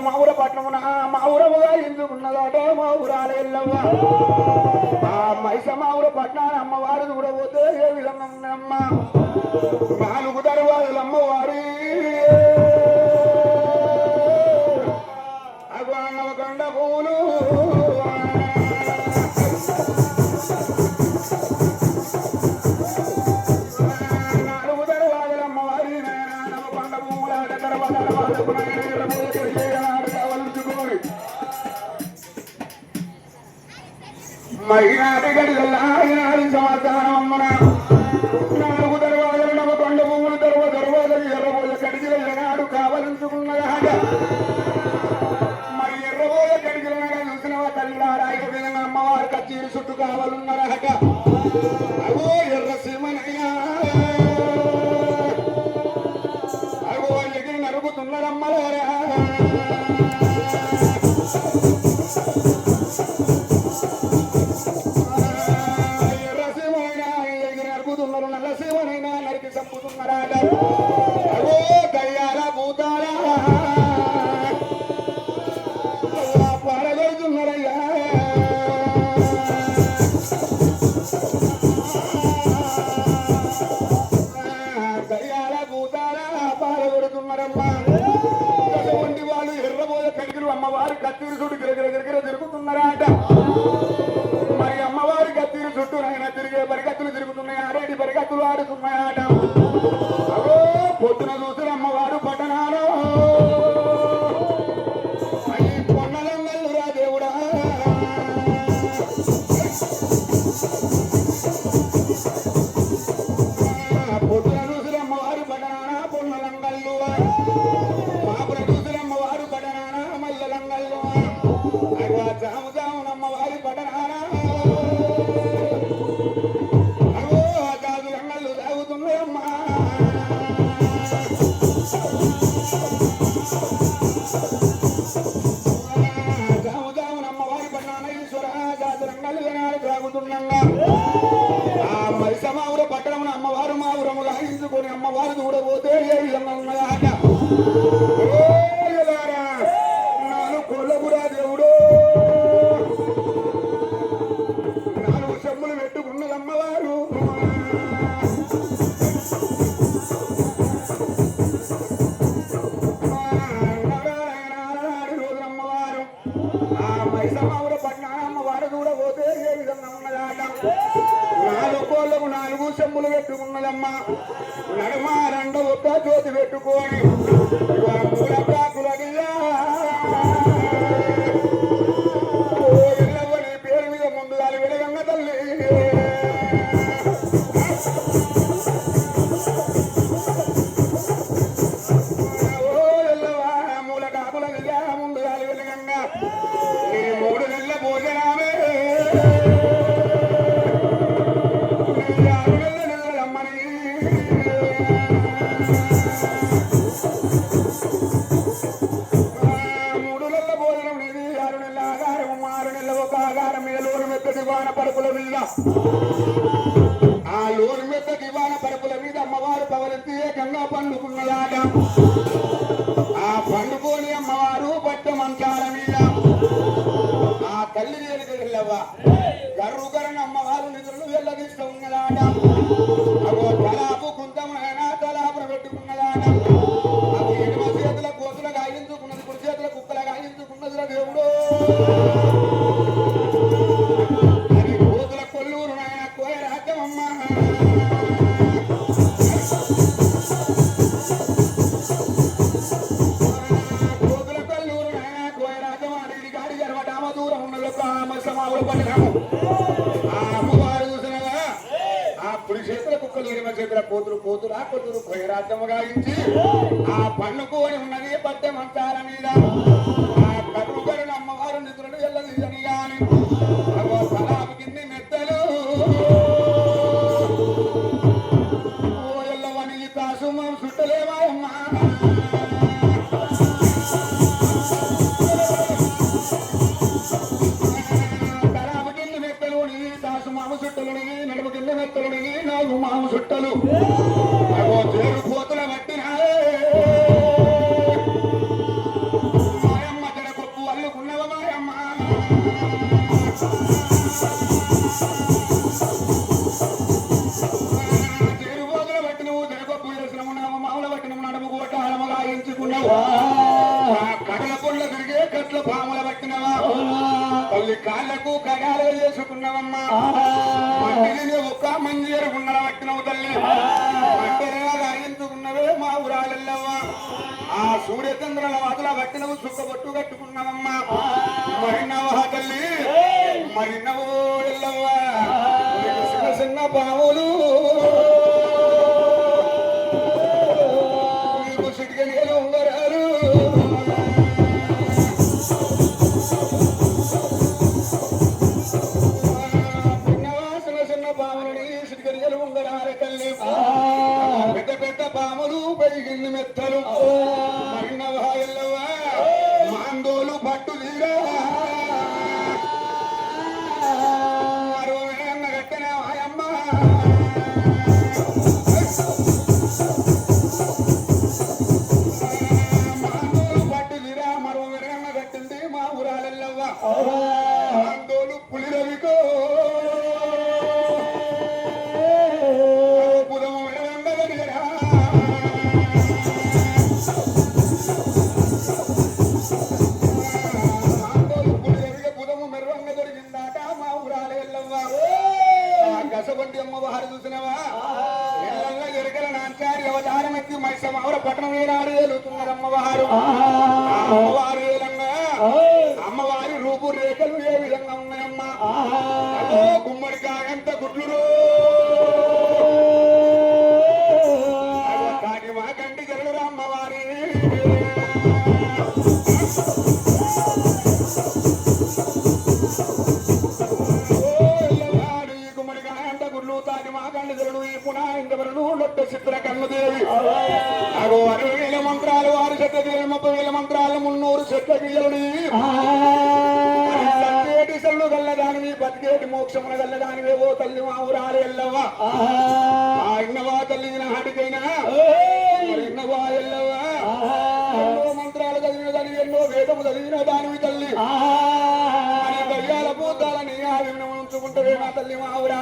మావుర పట్నమున మావురముగా ఎందుకున్నదాట మా ఊరాలే ఎల్లవ్వ ఆ మైసమావుర పట్నాన్ని అమ్మవారు చూడబోతే ఏ విధంగా ఉన్నమ్మ 4 దర్వాజలు అమ్మవారి అగవానవకొండ పూలు మహిళాది గడిగల్లాది సమాధానం అమ్మన 4 దర్వాజలు నవకొండ పువ్వులు దర్వాజలు ఎర్రబోయ కడిగిల ఎనాడు కావలించుకున్నదాట మరి ఎర్రబోయ కడిగిల చూసినవా తల్లిడారా ఈ విధంగా అమ్మవారి కచ్చీరు చుట్టూ కావాలన్నారట అగో ఎర్ర సీమనయ్యా అగో ఎగిరి నరుకుతున్నారమ్మలారా అమ్మవారి కత్తిరి చుట్టూ గిరగిర తిరుగుతున్నారాట మరి అమ్మవారి కత్తిరి చుట్టూ ఆయన తిరిగే పరిగెత్తులు తిరుగుతున్నాయి ఆరేడి పరిగెత్తులు ఆడుతున్నాయాట అగో పొద్దున చూసిన అమ్మవారు పట్టణాలు పొన్నలంగల్లురా దేవుడా పొద్దున చూసిన అమ్మవారు పట్టణాన పొన్నలంగల్లు మాపుల చూసిన అమ్మవారు పట్టణాన మల్లలంగల్లు అగో జాము జామునమ్మవారి పట్టణాన అగో కాదు రంగళ్ళు తాగుతున్నాయమ్మా జాము జామునమ్మవారి పట్టణాన ఈశ్వర కాదు రంగళ్ళు జనాలు తాగుతుండగా ఆ మైసమావుర పట్టణమున అమ్మవారు మావురముగా ఎంచుకొని అమ్మవారు చూడబోతే ఏ విధంగా ఉన్నదాట నాలుగు కొల్లగురా దేవుడు 4 చెమ్ములు పెట్టుకున్నది అమ్మవారు రోజునమ్మవారు ఆ మైసమావుర పట్నాన అమ్మవారు చూడబోతే ఏ విధంగా ఉన్నదాట 4 కోళ్ళకు 4 చెమ్ములు పెట్టుకున్నదమ్మ నడుమ 2 ఒక్క జ్యోతి పెట్టుకొని మూల ప్రాకులనియా ఎల్లవని పేరు మీద ముందుగా వెలగంగ తల్లి ఓ ఎల్లవా మూల కాకులనియా ముందుగా వెలగంగ ఈ 3 నెలల భోజనమే 6 నెలల అమ్మని 3 నెలల భోజనం నీది 6 నెలల ఆహారం 6 నెలల ఒక ఆహారం మీద లోను మెత్త దివాన పరుపుల మీద ఆ లోను మెత్త దివాన పరుపుల మీద అమ్మవారు పవరెత్తి ఏకంగా పండుకున్నదాట ఆ పండుకొని అమ్మవారు పట్ట మంచాల మీద ఆ తల్లి దేనికి వెళ్ళవా గర్రుగరని అమ్మవారు నిధులు వెళ్ళదీస్తూ ఉన్నదాట అగో తలాపు కుంతమైనా తలాపున పెట్టుకున్నదాట అవి ఎడమ చేతుల కోతుల గాయించుకున్నది కుడి చేతుల కుక్కల గాయించుకున్నదిరా దేవుడు అది కోతుల కొల్లూరు నాయన కోయ రాజ్యమమ్మ కోతుల కొల్లూరు నాయన కోయ రాజ్యం అది గాడి జరవటామ దూరం ఉన్నది ఒక మైసమావుర పట్టణము ఆ అమ్మవారు చూసినగా ఆ కుడి చేతుల కుక్కలు ఎడమ చేతుల కోతులు ఆ కొల్లూరు కోయ రాజ్యము గాయించి ఆ పండుకోని ఉన్నది పట్టె మంచాల మీద ఆ కర్రుగరుని అమ్మవారు నిధులను వెళ్ళదీయని గాని అగో తలాపు కింది మెత్తలు ఓ ఎల్లవని కాసుమం చుట్టలేవాయమ్మా తలాపు కింది మెత్తలుని కాసుమాము చుట్టలుని నడుము కింది మెత్తలుని 4 మాము చుట్టలు అగో తేరు కోతుల పట్టినాయే పట్టిన నడుము కోట అలమగా ఎంచుకున్నావు కడల కొండ తిరిగే కట్ల పాముల పట్టినవా తల్లి కాళ్లకు కగాలు చేసుకున్నావమ్మా మంటిని ఒక్క మంజీరు గుండల పట్టినవు తల్లి మంటగా ఎంచుకున్నవే మా ఊరాలెల్లవ్వా ఆ సూర్యచంద్రుల వాదుల పట్టినవు సుక్కబొట్టు కట్టుకున్నావమ్మా మరినవా తల్లి మరినవో ఎల్లవ్వా చిన్న చిన్న పాములు నీకు సిటికలు ఉంగరాలు చిన్న చిన్న పాములని సిటికలు ఉంగరాలు తల్లి పెద్ద పెద్ద పాములు పైగిన్ని మెత్తలు మరినవా ఎల్లవ్వా మాందోలు పట్టు తీరా ఆందోళన పులిరవికో పుదము వెండగడిగరా ఆందోళన పులిరవిక పుదము మెరవంగ దొరికిందాట మా ఊరాలే ఎల్లవ్వా గసబండి అమ్మవారు చూసినవా ఎల్లంగా ఎరగల నాంచారి అవతారం ఎత్తి మైసమావర పట్టణం ఏనాడు ఏలుతున్నారు అమ్మవారు అమ్మవారు ఏలంగా అమ్మవారి రూపు రేఖలు ఏ విధంగా ఉన్నాయమ్మా గుమ్మడికాయ ఎంత గుడ్లు కాటి మా కంటి జరుగురు అమ్మవారి గుమ్మడికాయ అంత గుడ్లు తాటి మా కంటి జరుడు ఈ పునా ఇంకవరను లొట్ట చిత్ర కన్నుదేవి అగో 60,000 మంత్రాలు 6 చెట్ల 30,000 మంత్రాలు 300 చెట్ల గియ్యలుడి సత్యేటిసలు గల్లదానివి బతికేటి మోక్షమున గల్లదానివేవో తల్లి మా ఊరాలు ఎల్లవ్వా ఇన్నవా తల్లి నాటికైనా ఇన్నవా ఎల్లవ్వా ఎన్నో మంత్రాలు చదివిన దానివి ఎన్నో వేదము చదివిన దానివి తల్లి దయ్యాల పూతాలని ఆ వినం ఉంచుకుంటే మా తల్లి మా ఊరాలు